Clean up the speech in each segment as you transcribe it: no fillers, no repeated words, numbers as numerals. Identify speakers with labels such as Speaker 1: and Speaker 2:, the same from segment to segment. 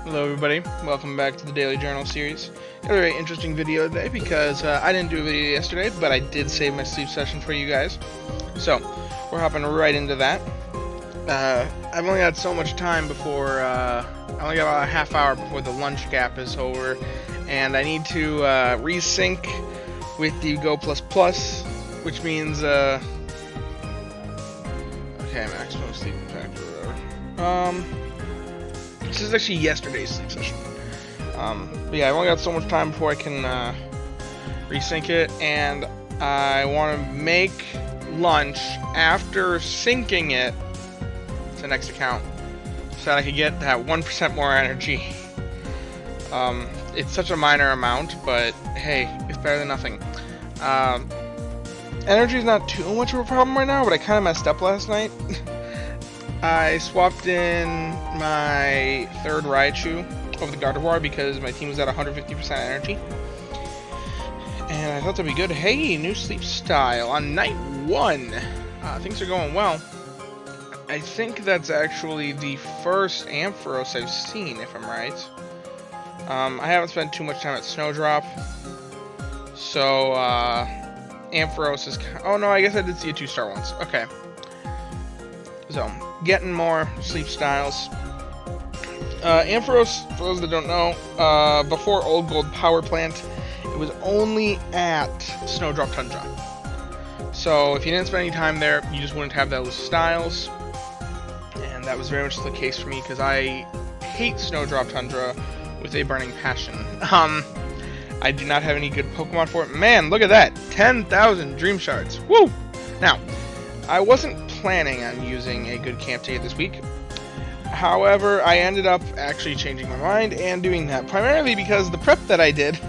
Speaker 1: Hello everybody, welcome back to the Daily Journal series. Got a very interesting video today because I didn't do a video yesterday, but I did save my sleep session for you guys. So, we're hopping right into that. I've only got so much time before, I only got about a half hour before the lunch gap is over, and I need to resync with the Go++, which means, okay, maximum sleep factor, whatever. This is actually yesterday's sleep session. But yeah, I've only got so much time before I can resync it, and I want to make lunch after syncing it to the next account so that I could get that 1% more energy. It's such a minor amount, but hey, it's better than nothing. Energy is not too much of a problem right now, but I kind of messed up last night. I swapped in my third Raichu over the Gardevoir because my team was at 150% energy. And I thought that'd be good. Hey, new sleep style on night 1. Things are going well. I think that's actually the first Ampharos I've seen, if I'm right. I haven't spent too much time at Snowdrop. So, Ampharos is... Oh no, I guess I did see a 2-star once. Okay. So, getting more sleep styles. Ampharos, for those that don't know, before Old Gold Power Plant, it was only at Snowdrop Tundra. So, if you didn't spend any time there, you just wouldn't have those styles. And that was very much the case for me, because I hate Snowdrop Tundra with a burning passion. I do not have any good Pokemon for it. Man, look at that! 10,000 Dream Shards! Woo! Now, I wasn't planning on using a good camp ticket this week. However, I ended up actually changing my mind and doing that, primarily because the prep that I did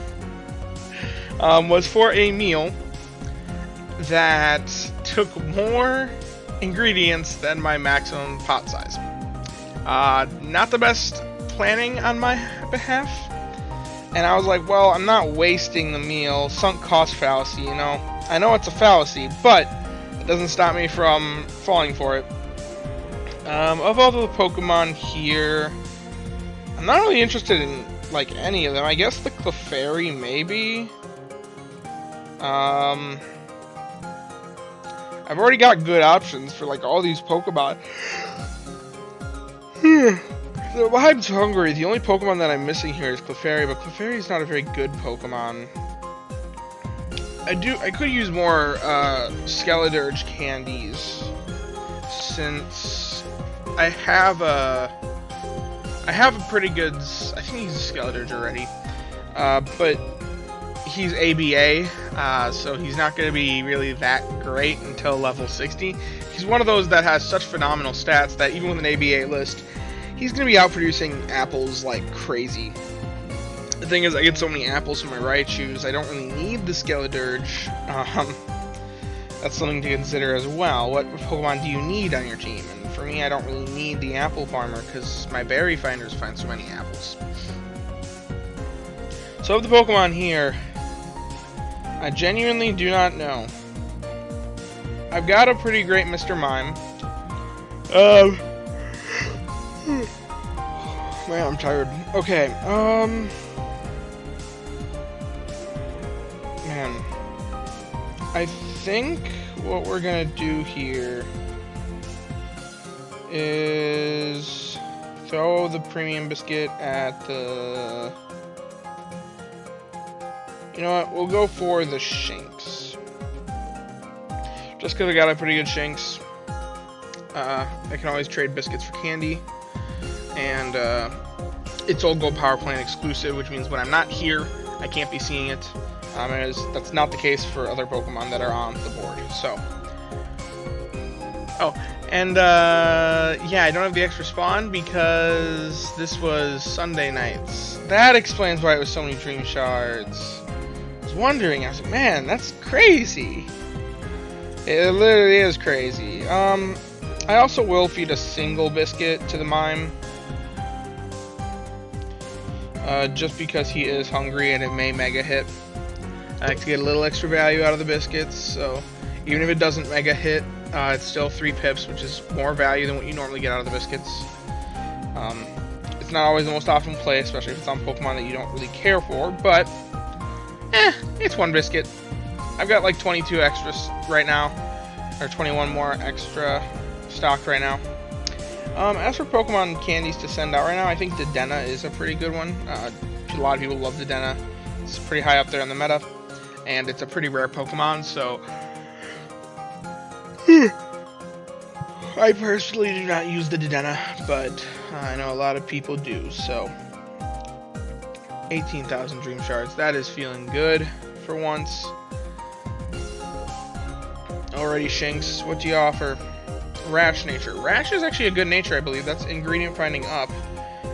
Speaker 1: was for a meal that took more ingredients than my maximum pot size. Not the best planning on my behalf, and I was like, well, I'm not wasting the meal. Sunk cost fallacy, you know. I know it's a fallacy, but doesn't stop me from falling for it. Of all the Pokemon here, I'm not really interested in like any of them. I guess the Clefairy, maybe. I've already got good options for like all these Pokemon. So besides Hungry, the only Pokemon that I'm missing here is Clefairy, but Clefairy is not a very good Pokemon. I could use more Skeledirge candies, since I have a pretty good, I think he's a Skeledirge already, but he's ABA, so he's not going to be really that great until level 60. He's one of those that has such phenomenal stats that even with an ABA list, he's going to be outproducing apples like crazy. The thing is, I get so many apples from my Raichus, I don't really need the Skeledirge. That's something to consider as well. What Pokemon do you need on your team? And for me, I don't really need the Apple Farmer, because my Berry Finders find so many apples. So of the Pokemon here, I genuinely do not know. I've got a pretty great Mr. Mime. Man, I'm tired. Okay, man, I think what we're gonna do here is throw the premium biscuit at the... You know what, we'll go for the Shinx. Just because I got a pretty good Shinx. I can always trade biscuits for candy. And it's Old Gold Power Plant exclusive, which means when I'm not here, I can't be seeing it. That's not the case for other Pokemon that are on the board. So, oh, and yeah, I don't have the extra spawn because this was Sunday nights. That explains why it was so many Dream Shards. I was wondering. I was like, man, that's crazy. It literally is crazy. I also will feed a single biscuit to the Mime. Just because he is hungry and it may mega hit. I like to get a little extra value out of the biscuits, so even if it doesn't mega hit, it's still 3 pips, which is more value than what you normally get out of the biscuits. It's not always the most optimal play, especially if it's on Pokemon that you don't really care for, but it's one biscuit. I've got like 22 extras right now, or 21 more extra stocked right now. As for Pokemon candies to send out right now, I think Dedenne is a pretty good one. A lot of people love Dedenne. It's pretty high up there in the meta, and it's a pretty rare Pokemon, so I personally do not use the Dedenne, but I know a lot of people do, so 18,000 Dream Shards. That is feeling good for once. Alrighty, Shinx, what do you offer? Rash nature. Rash is actually a good nature, I believe. That's ingredient finding up.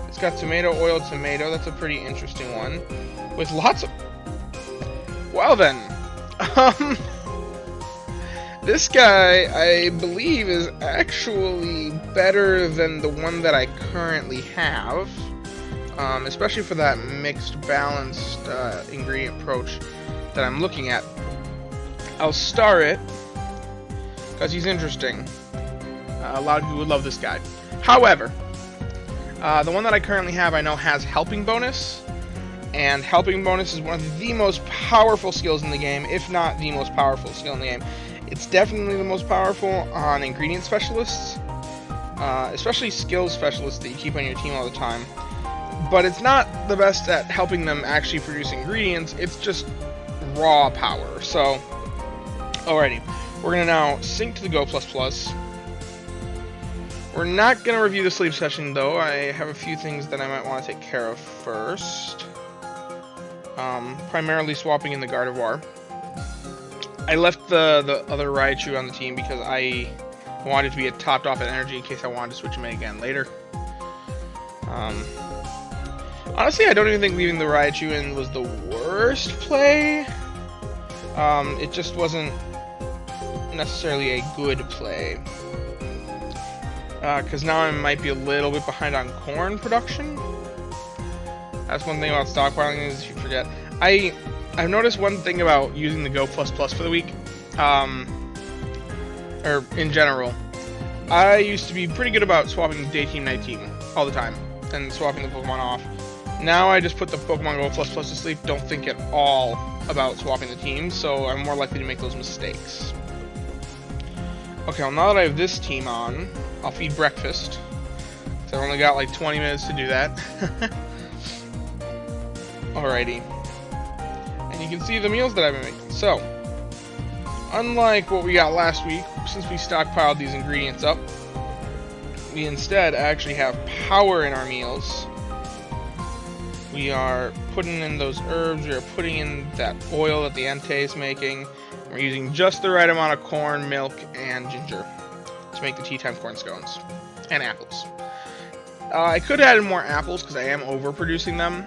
Speaker 1: It's got tomato, oil, tomato. That's a pretty interesting one. With lots of... Well then. This guy, I believe, is actually better than the one that I currently have. Especially for that mixed, balanced ingredient approach that I'm looking at. I'll star it, because he's interesting. A lot of people would love this guy. However, the one that I currently have I know has helping bonus, and helping bonus is one of the most powerful skills in the game, if not the most powerful skill in the game. It's definitely the most powerful on ingredient specialists, especially skill specialists that you keep on your team all the time. But it's not the best at helping them actually produce ingredients, it's just raw power. So, alrighty, we're going to now sync to the Go++. We're not going to review the sleep session, though. I have a few things that I might want to take care of first. Primarily swapping in the Gardevoir. I left the other Raichu on the team because I wanted to be topped off at energy in case I wanted to switch him in again later. Honestly, I don't even think leaving the Raichu in was the worst play. It just wasn't necessarily a good play. Because now I might be a little bit behind on corn production. That's one thing about stockpiling is you forget. I've noticed one thing about using the Go++ for the week, or in general. I used to be pretty good about swapping day team, night team all the time, and swapping the Pokemon off. Now I just put the Pokemon Go++ to sleep, don't think at all about swapping the teams, so I'm more likely to make those mistakes. Okay, well now that I have this team on, I'll feed breakfast. So I've only got like 20 minutes to do that. Alrighty. And you can see the meals that I've been making. So, unlike what we got last week, since we stockpiled these ingredients up, we instead actually have power in our meals. We are putting in those herbs, we are putting in that oil that the Entei is making. We're using just the right amount of corn, milk, and ginger to make the tea time corn scones. And apples. I could have added more apples because I am overproducing them.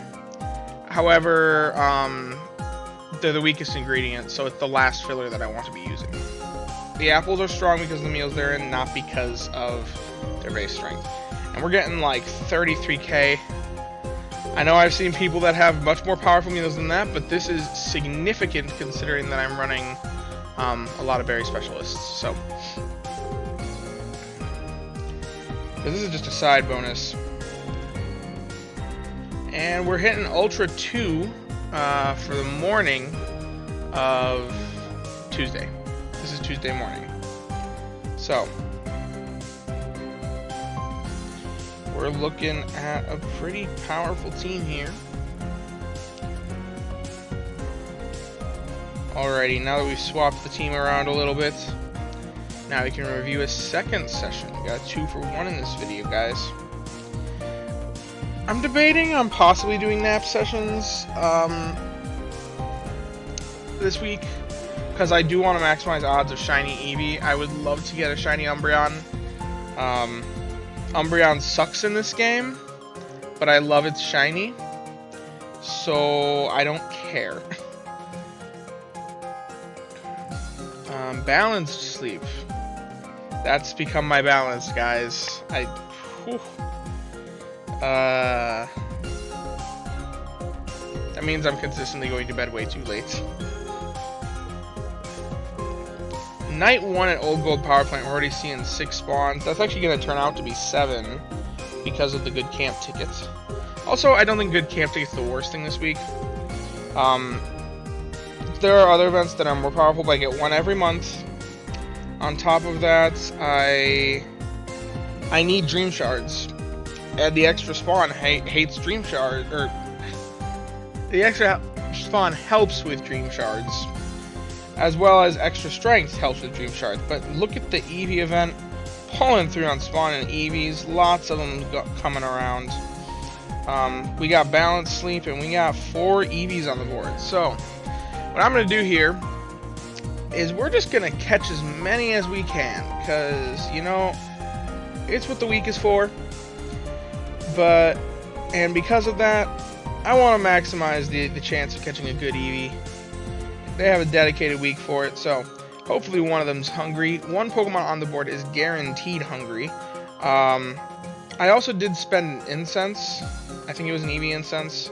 Speaker 1: However, they're the weakest ingredient, so it's the last filler that I want to be using. The apples are strong because of the meals they're in, not because of their base strength. And we're getting like 33k. I know I've seen people that have much more powerful meals than that, but this is significant considering that I'm running a lot of berry specialists. So, this is just a side bonus. And we're hitting Ultra 2 for the morning of Tuesday. This is Tuesday morning. So, we're looking at a pretty powerful team here. Alrighty, now that we've swapped the team around a little bit, now we can review a second session. We got 2 for 1 in this video, guys. I'm debating on possibly doing nap sessions this week, because I do want to maximize odds of shiny Eevee. I would love to get a shiny Umbreon. Umbreon sucks in this game, but I love its shiny, so I don't care. Balanced sleep. That's become my balance, guys. That means I'm consistently going to bed way too late. Night 1 at Old Gold Power Plant, we're already seeing 6 spawns. That's actually going to turn out to be 7 because of the good camp tickets. Also, I don't think good camp ticket's the worst thing this week. There are other events that are more powerful, but I get one every month. On top of that, I need Dream Shards. And the extra spawn hates Dream Shards, or the extra spawn helps with Dream Shards, as well as extra strength helps with Dream Shards. But look at the Eevee event, pulling through on spawn and Eevees, lots of them coming around. We got Balanced Sleep, and we got 4 Eevees on the board. So, what I'm going to do here is we're just going to catch as many as we can, because, you know, it's what the week is for. And because of that, I want to maximize the chance of catching a good Eevee. They have a dedicated week for it, so hopefully one of them's hungry. One Pokemon on the board is guaranteed hungry. I also did spend an Incense. I think it was an Eevee Incense.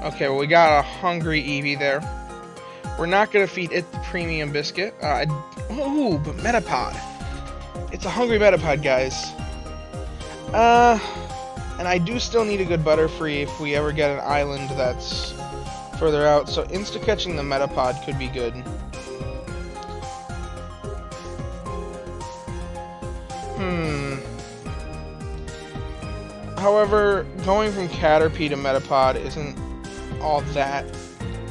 Speaker 1: Okay, well, we got a hungry Eevee there. We're not going to feed it the Premium Biscuit. Ooh, but Metapod. It's a hungry Metapod, guys. And I do still need a good Butterfree if we ever get an island that's further out. So insta-catching the Metapod could be good. However, going from Caterpie to Metapod isn't all that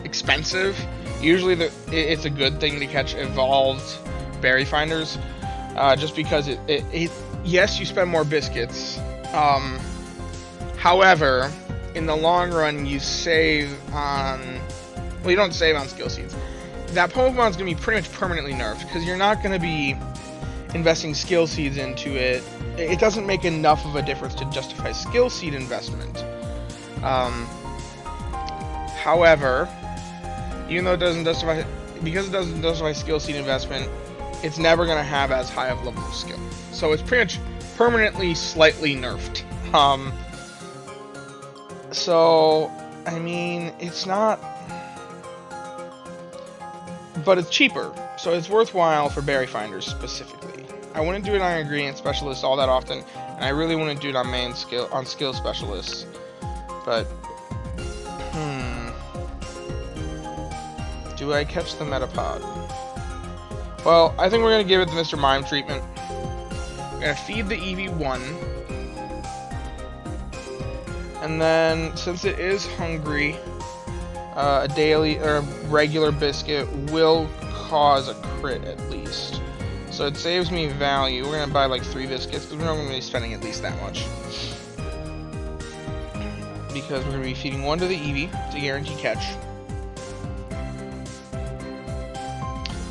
Speaker 1: expensive. Usually it's a good thing to catch evolved berry finders, just because yes, you spend more biscuits. However, in the long run, you save on... Well, you don't save on skill seeds. That Pokemon's going to be pretty much permanently nerfed, because you're not going to be investing skill seeds into it. It doesn't make enough of a difference to justify skill seed investment. However, even though it doesn't justify... Because it doesn't justify skill seed investment, it's never going to have as high of level of skill. So it's pretty much permanently slightly nerfed. So, I mean, it's not... But it's cheaper, so it's worthwhile for berry finders specifically. I wouldn't do it on ingredient specialists all that often, and I really wouldn't do it on skill specialists. But, do I catch the Metapod? Well, I think we're going to give it the Mr. Mime treatment. We're going to feed the Eevee 1. And then, since it is hungry, a daily or regular biscuit will cause a crit at least. So it saves me value. We're going to buy like 3 biscuits, because we're not going to be spending at least that much. Because we're going to be feeding 1 to the Eevee to guarantee catch.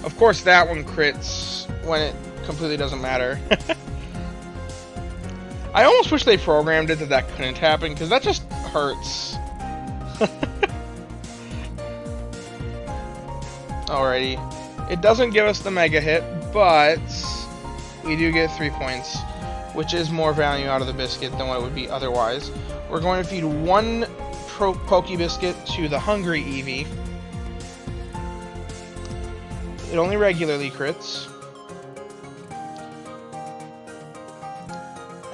Speaker 1: Of course, that one crits when it completely doesn't matter. I almost wish they programmed it that couldn't happen, because that just hurts. Alrighty. It doesn't give us the Mega Hit, but we do get 3 points, which is more value out of the biscuit than what it would be otherwise. We're going to feed 1 Poke Biscuit to the hungry Eevee. It only regularly crits.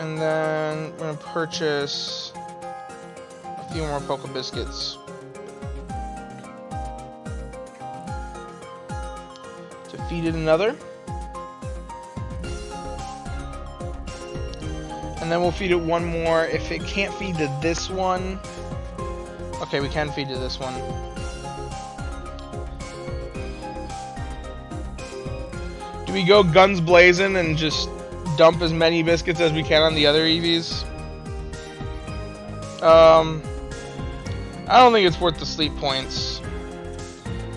Speaker 1: And then we're going to purchase a few more Poke Biscuits to feed it another. And then we'll feed it 1 more. If it can't feed to this one... Okay, we can feed to this one. Do we go guns blazing and just dump as many biscuits as we can on the other Eevees? I don't think it's worth the sleep points.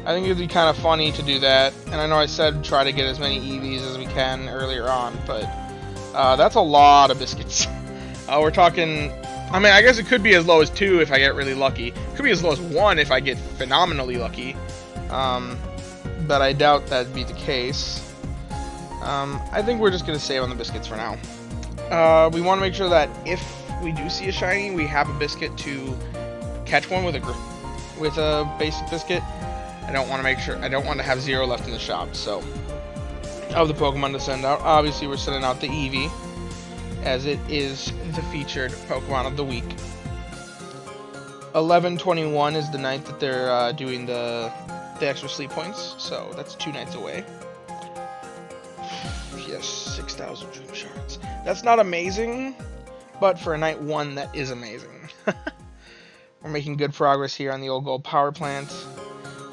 Speaker 1: I think it'd be kind of funny to do that. And I know I said try to get as many Eevees as we can earlier on, but that's a lot of biscuits. We're talking... I mean, I guess it could be as low as 2 if I get really lucky. It could be as low as 1 if I get phenomenally lucky. But I doubt that'd be the case. I think we're just going to save on the biscuits for now. We want to make sure that if we do see a shiny, we have a biscuit to catch one with a basic biscuit. I don't want to have 0 left in the shop, so of the Pokemon to send out. Obviously, we're sending out the Eevee, as it is the featured Pokemon of the week. 11/21 is the night that they're doing the extra sleep points, so that's 2 nights away. Yes, 6,000 dream shards. That's not amazing, but for a night 1, that is amazing. We're making good progress here on the old gold power plant.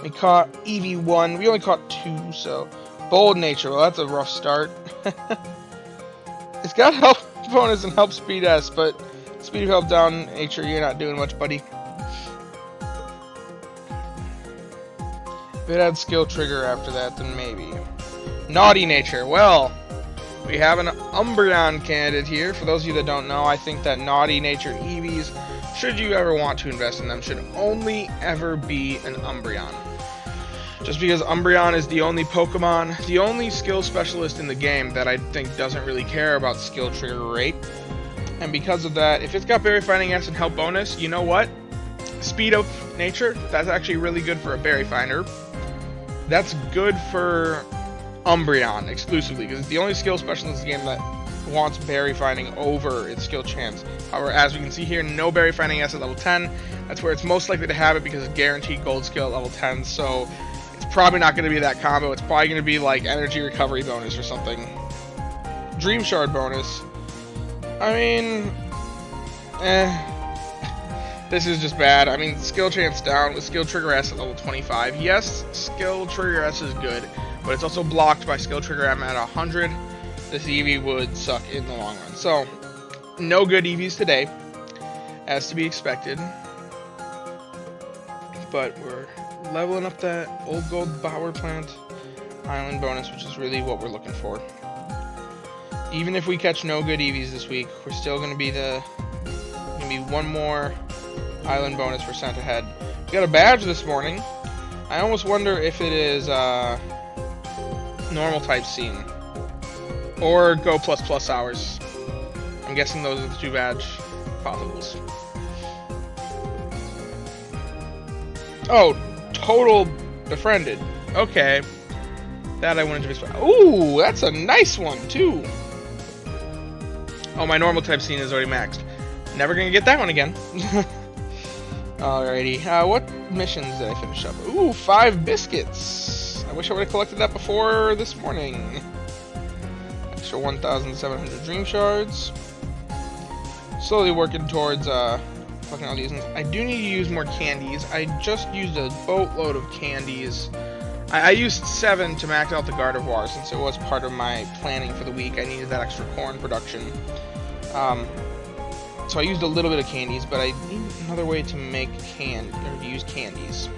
Speaker 1: We caught Eevee 1. We only caught 2, so bold nature. Well, that's a rough start. It's got help bonus and help speed S, but speed of help down nature, you're not doing much, buddy. If it had skill trigger after that, then maybe. Naughty nature. Well, we have an Umbreon candidate here. For those of you that don't know, I think that naughty nature Eevees, should you ever want to invest in them, should only ever be an Umbreon. Just because Umbreon is the only Pokemon, the only skill specialist in the game that I think doesn't really care about skill trigger rate. And because of that, if it's got Berry Finding S and help bonus, you know what? Speed of nature, that's actually really good for a Berry Finder. That's good for Umbreon exclusively, because it's the only skill specialist in the game that wants Berry Finding over its skill chance. However, as we can see here, no Berry Finding S at level 10. That's where it's most likely to have it because it's guaranteed gold skill at level 10, so it's probably not going to be that combo. It's probably going to be like energy recovery bonus or something. Dream Shard bonus. I mean, this is just bad. I mean, skill chance down with skill trigger S at level 25. Yes, skill trigger S is good, but it's also blocked by skill trigger M at 100. This Eevee would suck in the long run. So, no good Eevees today, as to be expected. But we're leveling up that old gold power plant island bonus, which is really what we're looking for. Even if we catch no good Eevees this week, we're still going to be one more island bonus for sent ahead. We got a badge this morning. I almost wonder if it is normal type scene or go plus hours. I'm guessing those are the 2 badge possibles. Oh, total befriended. Okay, that I wanted to be. Ooh, that's a nice one too. Oh, my normal type scene is already maxed. Never gonna get that one again. Alrighty, what missions did I finish up? Ooh, 5 biscuits. I wish I would have collected that before this morning. Extra 1,700 dream shards. Slowly working towards fucking all these ones. I do need to use more candies. I just used a boatload of candies. I used 7 to max out the Gardevoir since it was part of my planning for the week. I needed that extra corn production. So I used a little bit of candies, but I need another way to make or to use candies.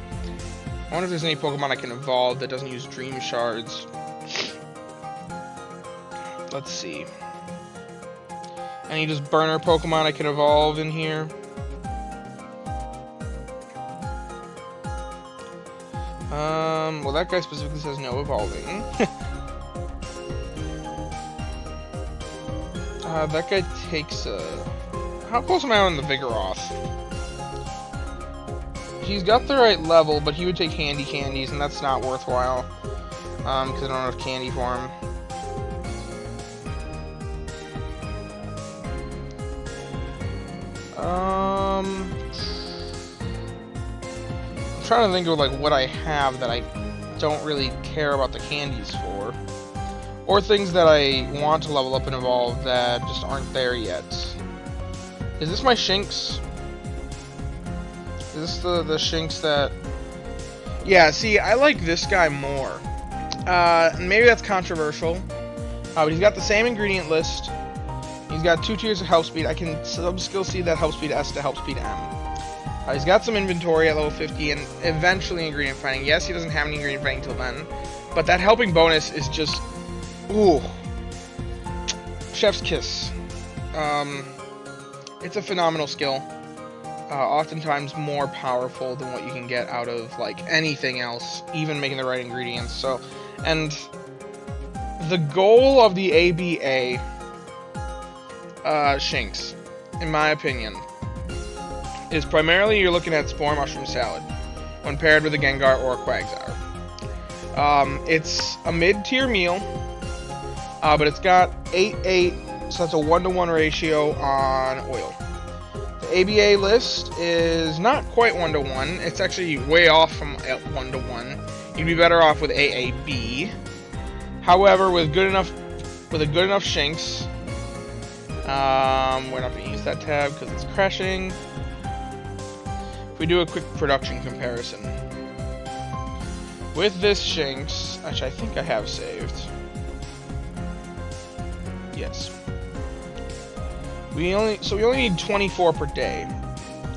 Speaker 1: I wonder if there's any Pokemon I can evolve that doesn't use Dream Shards. Let's see. Any just burner Pokemon I can evolve in here? Well, that guy specifically says no evolving. That guy takes a... How close am I on the Vigoroth? He's got the right level, but he would take handy candies, and that's not worthwhile. Because I don't have enough candy for him. I'm trying to think of like what I have that I don't really care about the candies for. Or things that I want to level up and evolve that just aren't there yet. Is this my Shinx? Is this the Shinx that... Yeah, see, I like this guy more. Maybe that's controversial. But he's got the same ingredient list. He's got 2 tiers of health speed. I can sub-skill see that health speed S to health speed M. He's got some inventory at level 50 and eventually ingredient finding. Yes, he doesn't have any ingredient finding till then. But that helping bonus is just... Ooh. Chef's kiss. It's a phenomenal skill. Oftentimes more powerful than what you can get out of like anything else, even making the right ingredients. So, and the goal of the ABA Shinx, in my opinion, is primarily you're looking at Spore Mushroom Salad when paired with a Gengar or a Quagsire. It's a mid-tier meal, but it's got 8/8, so that's a 1-to-1 ratio on oil. The ABA list is not quite 1-to-1. It's actually way off from 1-to-1. You'd be better off with AAB. However, with a good enough Shinx, we're not going to use that tab because it's crashing. If we do a quick production comparison. With this Shinx, which I think I have saved. Yes. We only need 24 per day.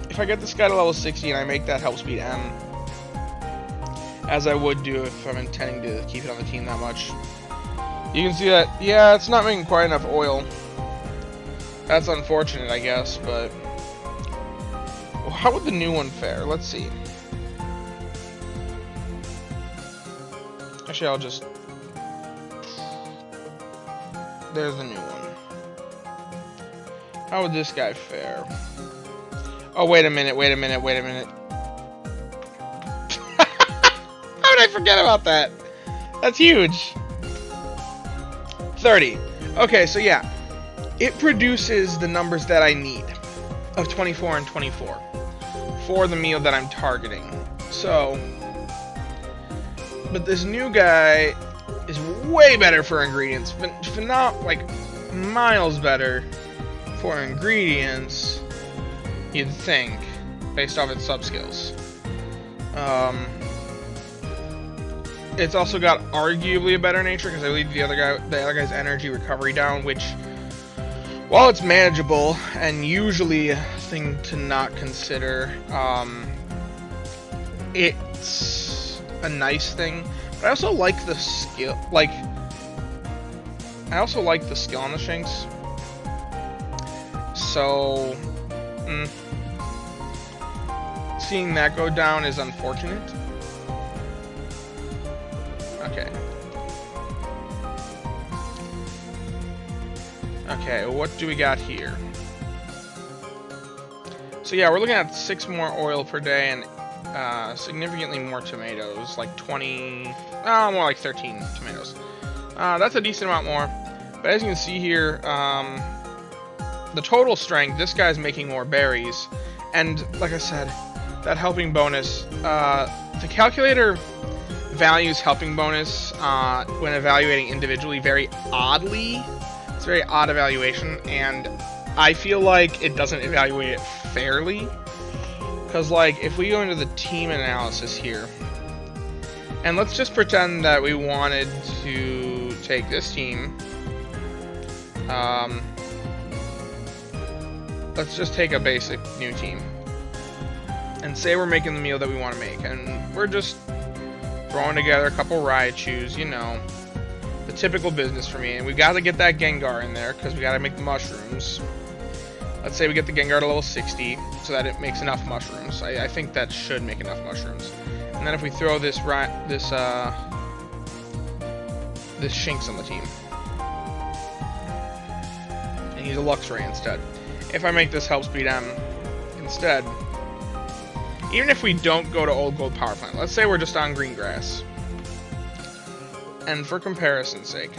Speaker 1: If I get this guy to level 60 and I make that help speed M, as I would do if I'm intending to keep it on the team that much, you can see that, yeah, it's not making quite enough oil. That's unfortunate, I guess, but well, how would the new one fare? Let's see. Actually, I'll just... There's the new one. How would this guy fare? Oh, wait a minute. How did I forget about that? That's huge. 30. Okay, so yeah. It produces the numbers that I need of 24 and 24 for the meal that I'm targeting. So, but this new guy is way better for ingredients, but not like miles better for ingredients, you'd think, based off its sub-skills. It's also got arguably a better nature because I leave the other guy's energy recovery down, which, while it's manageable and usually a thing to not consider, it's a nice thing. But I also like the skill. I also like the skill on the Shinx. So, seeing that go down is unfortunate. Okay. Okay, what do we got here? So yeah, we're looking at 6 more oil per day and significantly more tomatoes, like 20, more like 13 tomatoes. That's a decent amount more. But as you can see here, the total strength, this guy's making more berries. And like I said, that helping bonus, the calculator values helping bonus when evaluating individually very oddly. It's a very odd evaluation, and I feel like it doesn't evaluate it fairly. Because, like, if we go into the team analysis here, and let's just pretend that we wanted to take this team. Let's just take a basic new team. And say we're making the meal that we want to make, and we're just throwing together a couple Raichus, you know, the typical business for me. And we got to get that Gengar in there because we got to make the mushrooms. Let's say we get the Gengar to level 60 so that it makes enough mushrooms. I think that should make enough mushrooms. And then if we throw this Shinx on the team, and use a Luxray instead. If I make this help speed M instead, even if we don't go to Old Gold Power Plant, let's say we're just on green grass. And for comparison's sake,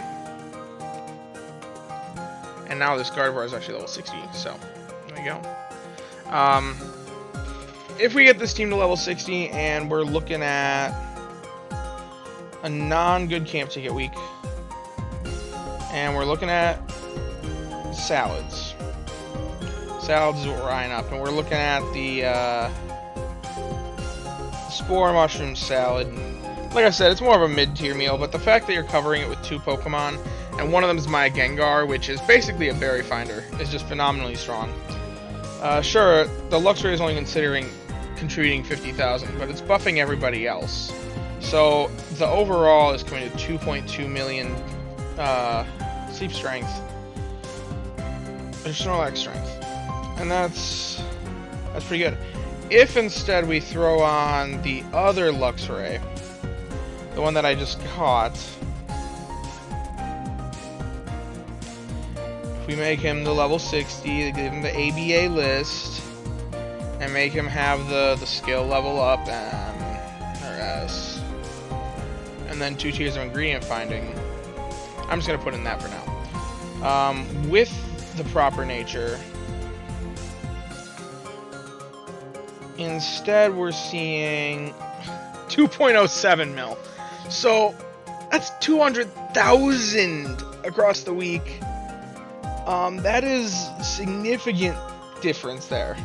Speaker 1: and now this Gardevoir is actually level 60, so there we go. If we get this team to level 60 and we're looking at a non-good camp ticket week, and we're looking at salads. Salads is what we're eyeing up, and we're looking at the Spore Mushroom Salad. Like I said, it's more of a mid-tier meal, but the fact that you're covering it with 2 Pokemon, and one of them is my Gengar, which is basically a berry finder, is just phenomenally strong. Sure, the Luxray is only contributing 50,000, but it's buffing everybody else. So the overall is coming to 2.2 million Sleep Strength, or Snorlax Strength, and that's pretty good. If instead we throw on the other Luxray, the one that I just caught, if we make him the level 60, give him the ABA list, and make him have the skill level up M or S, and then 2 tiers of ingredient finding, I'm just gonna put in that for now. With the proper nature, Instead, we're seeing 2.07 mil. So that's 200,000 across the week. That is significant difference there.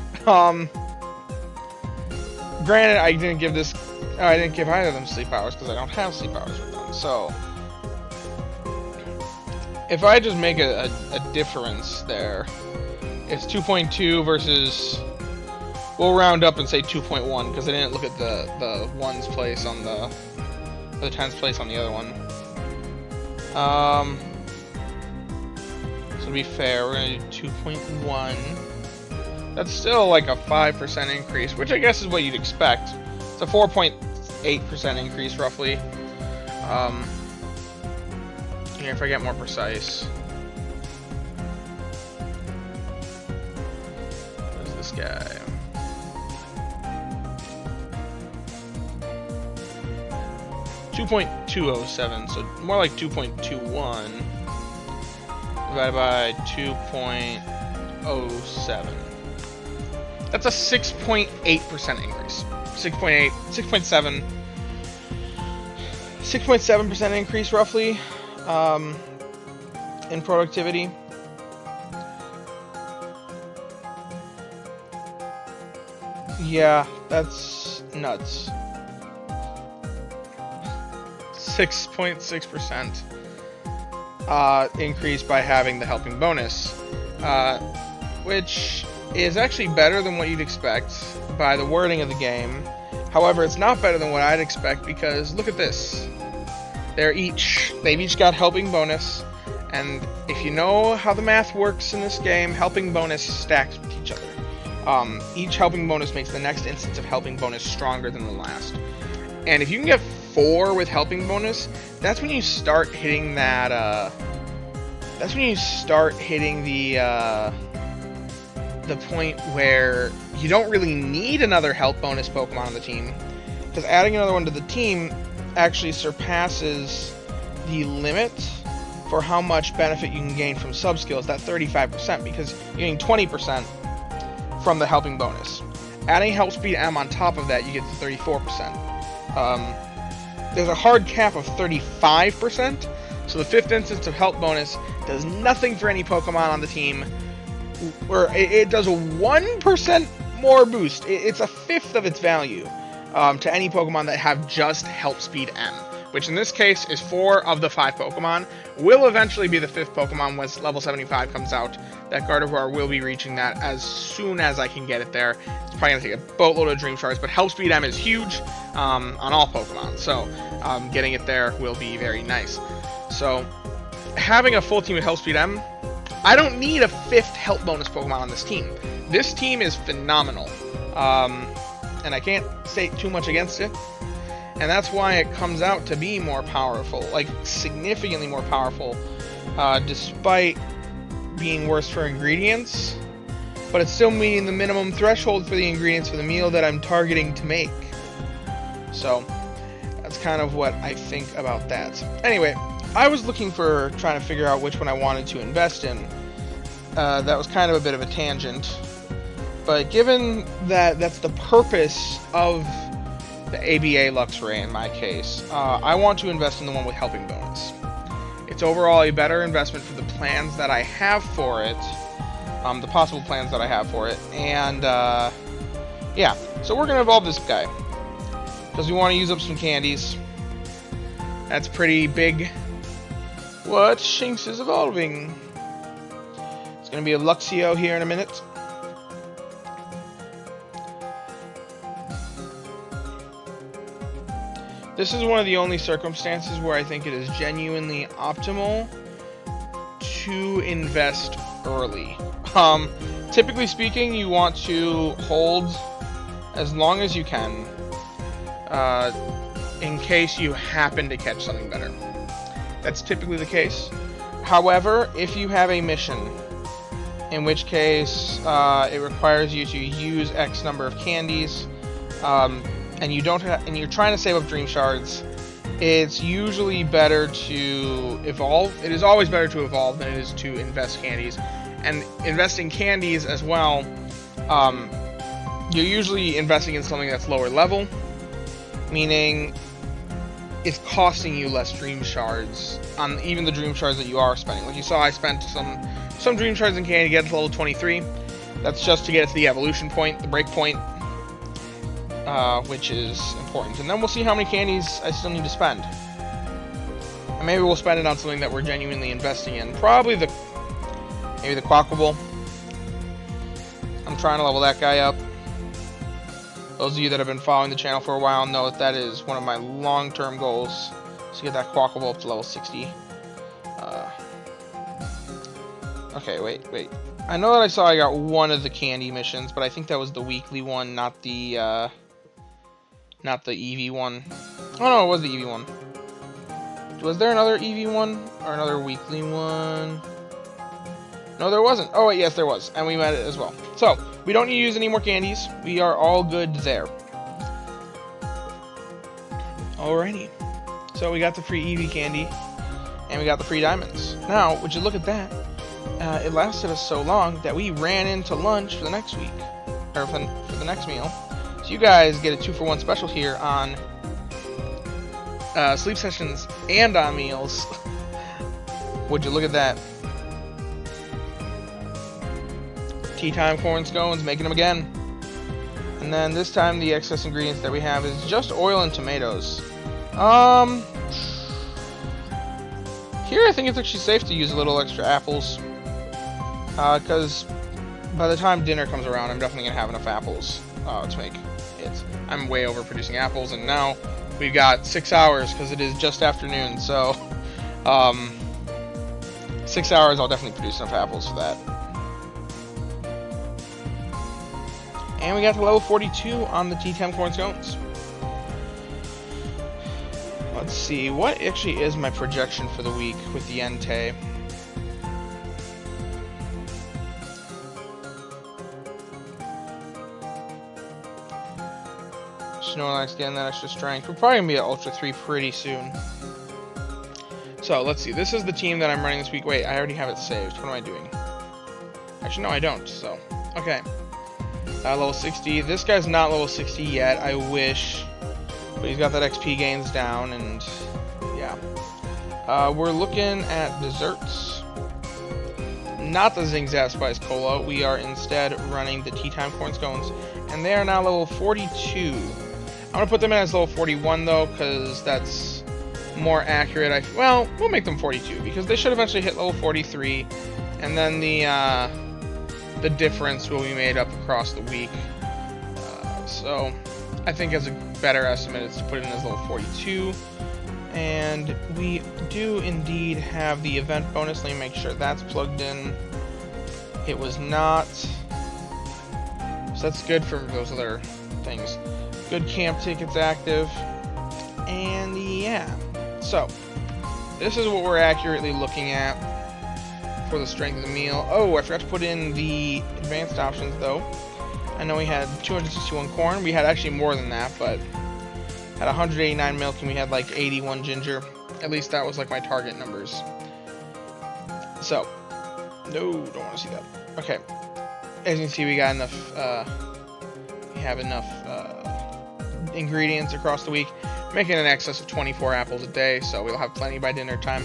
Speaker 1: Granted, I didn't give either of them sleep hours because I don't have sleep hours with them. So if I just make a difference there, it's 2.2 versus, we'll round up and say 2.1 because I didn't look at the ones place on the tens place on the other one. So to be fair, we're gonna do 2.1. That's still like a 5% increase, which I guess is what you'd expect. It's a 4.8% increase roughly. Here, if I get more precise. Where's this guy? .207, so more like 2.21 divided by 2.07. That's a 6.8% increase. 6.8, 6.7, 6.7% increase roughly in productivity. Yeah, that's nuts. 6.6% increase by having the helping bonus, which is actually better than what you'd expect by the wording of the game. However, it's not better than what I'd expect because look at this. They've each got helping bonus, and if you know how the math works in this game, helping bonus stacks with each other. Each helping bonus makes the next instance of helping bonus stronger than the last. And if you can get 4 with helping bonus, that's when you start hitting that. That's when you start hitting the point where you don't really need another help bonus Pokemon on the team, because adding another one to the team actually surpasses the limit for how much benefit you can gain from sub skills, that 35%, because you're getting 20% from the helping bonus. Adding help speed M on top of that, you get to 34%. There's a hard cap of 35%, so the 5th instance of help bonus does nothing for any Pokemon on the team, where it does a 1% more boost. It's a 5th of its value to any Pokemon that have just help speed M, which in this case is 4 of the 5 Pokemon. Will eventually be the 5th Pokemon once level 75 comes out. That Gardevoir will be reaching that as soon as I can get it there. It's probably going to take a boatload of Dream Shards, but help speed M is huge on all Pokemon, so getting it there will be very nice. So having a full team with help speed M, I don't need a 5th help bonus Pokemon on this team. This team is phenomenal, and I can't say too much against it. And that's why it comes out to be more powerful, like significantly more powerful, despite being worse for ingredients. But it's still meeting the minimum threshold for the ingredients for the meal that I'm targeting to make. So that's kind of what I think about that. Anyway, I was trying to figure out which one I wanted to invest in. That was kind of a bit of a tangent. But given that that's the purpose of the ABA Luxray in my case, I want to invest in the one with helping bonus. It's overall a better investment for the plans that I have for it, the possible plans that I have for it, and yeah, so we're going to evolve this guy, because we want to use up some candies. That's pretty big. What? Shinx is evolving. It's going to be a Luxio here in a minute. This is one of the only circumstances where I think it is genuinely optimal to invest early. Typically speaking, you want to hold as long as you can in case you happen to catch something better. That's typically the case. However, if you have a mission, in which case it requires you to use X number of candies, and you're trying to save up Dream Shards, it's usually better to evolve. It is always better to evolve than it is to invest candies. And investing candies as well you're usually investing in something that's lower level, meaning it's costing you less dream shards on even the dream shards that you are spending. Like you saw, I spent some dream shards in candy to get to level 23. That's just to get it to the evolution point, the break point, which is important. And then we'll see how many candies I still need to spend. And maybe we'll spend it on something that we're genuinely investing in. Probably maybe the Quackable. I'm trying to level that guy up. Those of you that have been following the channel for a while know that that is one of my long-term goals, to get that Quackable up to level 60. Okay, wait. I know that I saw I got one of the candy missions, but I think that was the weekly one, not the Eevee one. Oh no, it was the Eevee one. Was there another Eevee one? Or another weekly one? No, there wasn't. Oh wait, yes there was. And we met it as well. So, we don't need to use any more candies. We are all good there. Alrighty. So we got the free Eevee candy. And we got the free diamonds. Now, would you look at that? It lasted us so long that we ran into lunch for the next week. Or for the next meal. So you guys get a 2-for-1 special here on sleep sessions and on meals. Would you look at that? Tea time corn scones, making them again. And then this time the excess ingredients that we have is just oil and tomatoes. Here I think it's actually safe to use a little extra apples. Because by the time dinner comes around, I'm definitely going to have enough apples to make it. I'm way over producing apples, and now we've got 6 hours because it is just afternoon, so 6 hours I'll definitely produce enough apples for that. And we got to level 42 on the Tea Time Corn Scones. Let's see, what actually is my projection for the week with the Entei? Snorlax getting that extra strength. We're probably going to be at Ultra 3 pretty soon. So, let's see. This is the team that I'm running this week. Wait, I already have it saved. What am I doing? Actually, no, I don't. So, okay. Level 60. This guy's not level 60 yet. I wish. But he's got that XP gains down, and yeah. We're looking at desserts. Not the Zing Zap Spice Cola. We are instead running the Tea Time Corn Scones. And they are now level 42. I'm going to put them in as level 41, though, because that's more accurate. Well, we'll make them 42, because they should eventually hit level 43. And then the difference will be made up across the week. So, I think as a better estimate is to put it in as level 42. And we do indeed have the event bonus. Let me make sure that's plugged in. It was not. So that's good for those other things. Good camp tickets active. And yeah. So, this is what we're accurately looking at for the strength of the meal. Oh, I forgot to put in the advanced options though. I know we had 261 corn. We had actually more than that, but had 189 milk and we had like 81 ginger. At least that was like my target numbers. So, no, don't want to see that. Okay. As you can see, we got enough, we have enough ingredients across the week, making an excess of 24 apples a day, so we'll have plenty by dinner time.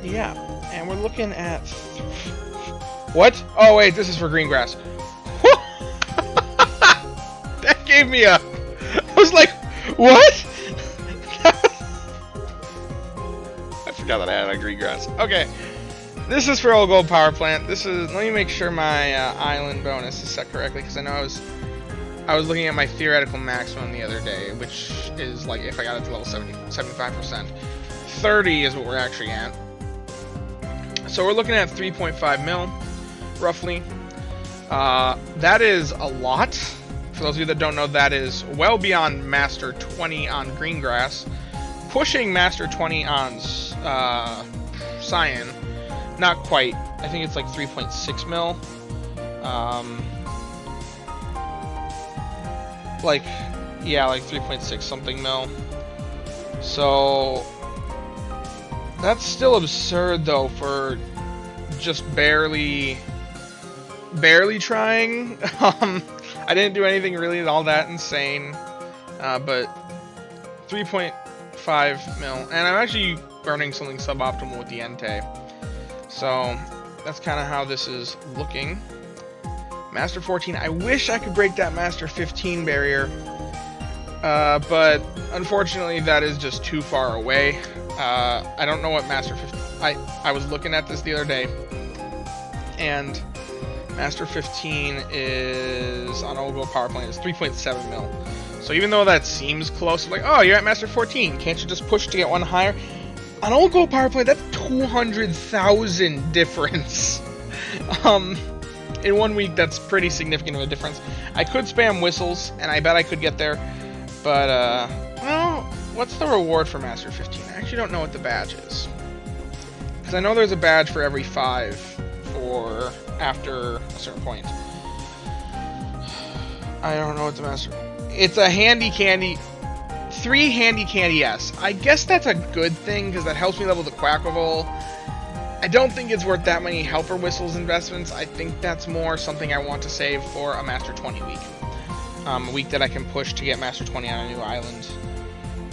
Speaker 1: Yeah, and we're looking at... What? Oh, wait, this is for green grass. That gave me a... I was like, what? I forgot that I had a green grass. Okay. This is for Old Gold Power Plant. This is. Let me make sure my island bonus is set correctly, because I know I was looking at my theoretical maximum the other day, which is like if I got it to level 75%. 30 is what we're actually at. So we're looking at 3.5 mil, roughly. That is a lot. For those of you that don't know, that is well beyond Master 20 on green grass, pushing Master 20 on Cyan. Not quite. I think it's like 3.6 mil. Like 3.6 something mil. So that's still absurd though for just barely barely trying. I didn't do anything really all that insane, but 3.5 mil, and I'm actually burning something suboptimal with the Entei. So that's kind of how this is looking. Master 14, I wish I could break that Master 15 barrier, but unfortunately that is just too far away. I don't know what Master 15, I was looking at this the other day, and Master 15 is, on Old Gold Power Plant, is 3.7 mil. So even though that seems close, like, oh, you're at Master 14, can't you just push to get one higher? On Old Gold Power Plant, that's 200,000 difference. In 1 week, that's pretty significant of a difference. I could spam whistles, and I bet I could get there, but, well, what's the reward for Master 15? I actually don't know what the badge is. Because I know there's a badge for every 5 for after a certain point. I don't know what the Master... It's a handy candy... 3 handy candy S. I guess that's a good thing, because that helps me level the Quacklevolt. I don't think it's worth that many Helper Whistles investments. I think that's more something I want to save for a Master 20 week. A week that I can push to get Master 20 on a new island.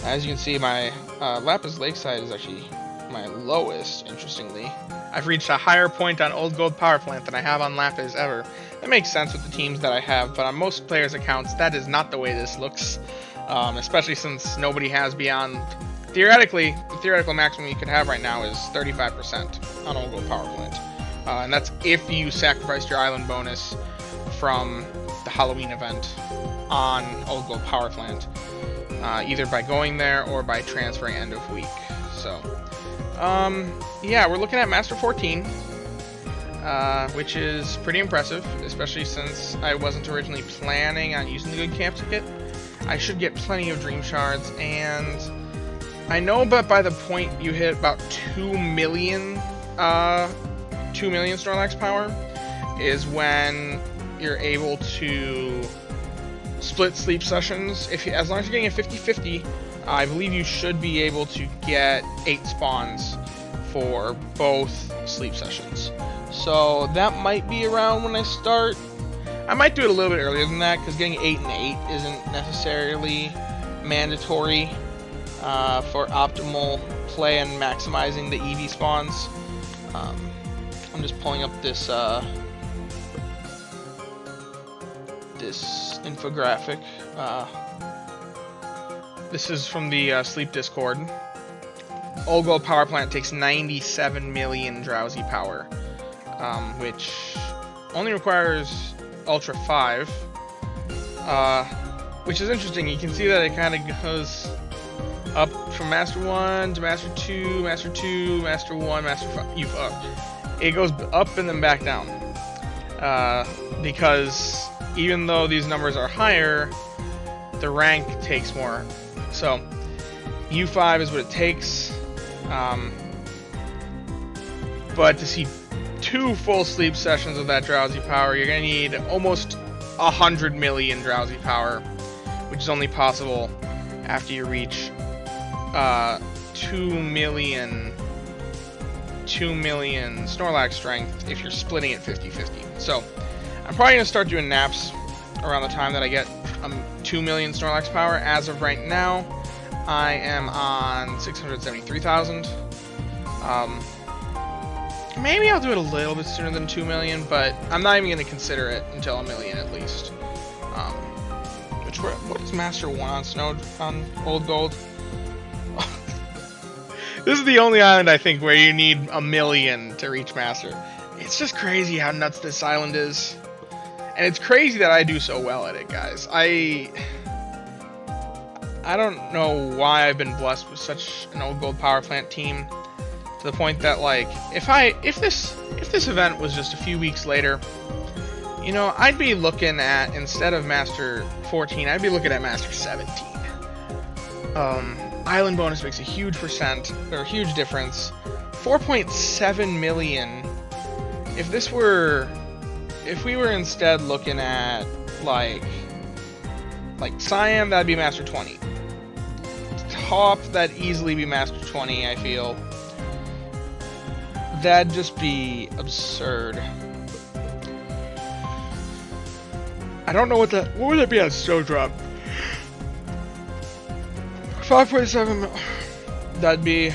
Speaker 1: As you can see, my Lapis Lakeside is actually my lowest, interestingly. I've reached a higher point on Old Gold Power Plant than I have on Lapis ever. That makes sense with the teams that I have, but on most players' accounts, that is not the way this looks. Especially since nobody has beyond... Theoretically, the theoretical maximum you could have right now is 35% on Old Gold Power Plant. And that's if you sacrificed your island bonus from the Halloween event on Old Gold Power Plant. Either by going there or by transferring end of week. So, yeah, we're looking at Master 14. Which is pretty impressive, especially since I wasn't originally planning on using the good camp ticket. I should get plenty of Dream Shards, and I know, but by the point you hit about 2 million Snorlax power is when you're able to split sleep sessions. As long as you're getting a 50-50, I believe you should be able to get 8 spawns for both sleep sessions. So that might be around when I start. I might do it a little bit earlier than that, because getting 8 and 8 isn't necessarily mandatory for optimal play and maximizing the Eevee spawns. I'm just pulling up this this infographic. This is from the Sleep Discord. Old Gold Power Plant takes 97 million drowsy power, which only requires Ultra 5, which is interesting. You can see that it kind of goes up from Master 1 to Master 2, Master 2, Master 1, Master 5. It goes up and then back down, because even though these numbers are higher, the rank takes more. So U5 is what it takes, but to see 2 full sleep sessions of that drowsy power, you're going to need almost 100 million drowsy power, which is only possible after you reach 2 million Snorlax strength if you're splitting it 50-50. So I'm probably going to start doing naps around the time that I get 2 million Snorlax power. As of right now, I am on 673,000. Maybe I'll do it a little bit sooner than 2 million, but I'm not even going to consider it until 1 million at least. What is Master 1 on Old Gold? This is the only island, I think, where you need 1 million to reach Master. It's just crazy how nuts this island is. And it's crazy that I do so well at it, guys. I don't know why I've been blessed with such an Old Gold Power Plant team, to the point that, like, if this event was just a few weeks later, you know, I'd be looking at, instead of Master 14, I'd be looking at Master 17. Island bonus makes a huge huge difference. 4.7 million. If we were instead looking at like Siam, that'd be Master 20. Top, that'd easily be Master 20, I feel. That'd just be absurd. I don't know what would it be on Snowdrop? 5.7 mil. That'd be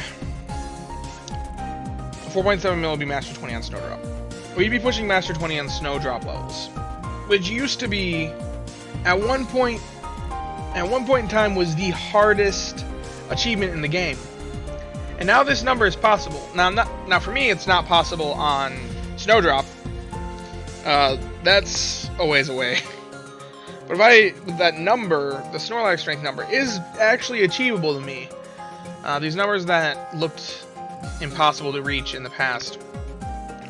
Speaker 1: 4.7 mil would be Master 20 on Snowdrop. We'd be pushing Master 20 on Snowdrop levels, which used to be at one point in time was the hardest achievement in the game. And now this number is possible. Now for me, it's not possible on Snowdrop. That's a ways away. But that number, the Snorlax strength number, is actually achievable to me. These numbers that looked impossible to reach in the past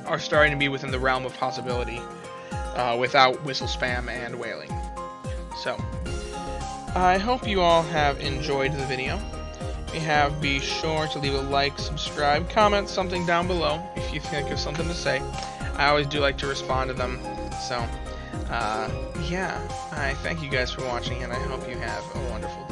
Speaker 1: are starting to be within the realm of possibility, without whistle spam and wailing. So, I hope you all have enjoyed the video. If you have, be sure to leave a like, subscribe, comment something down below if you think of something to say. I always do like to respond to them. So, yeah, I thank you guys for watching, and I hope you have a wonderful day.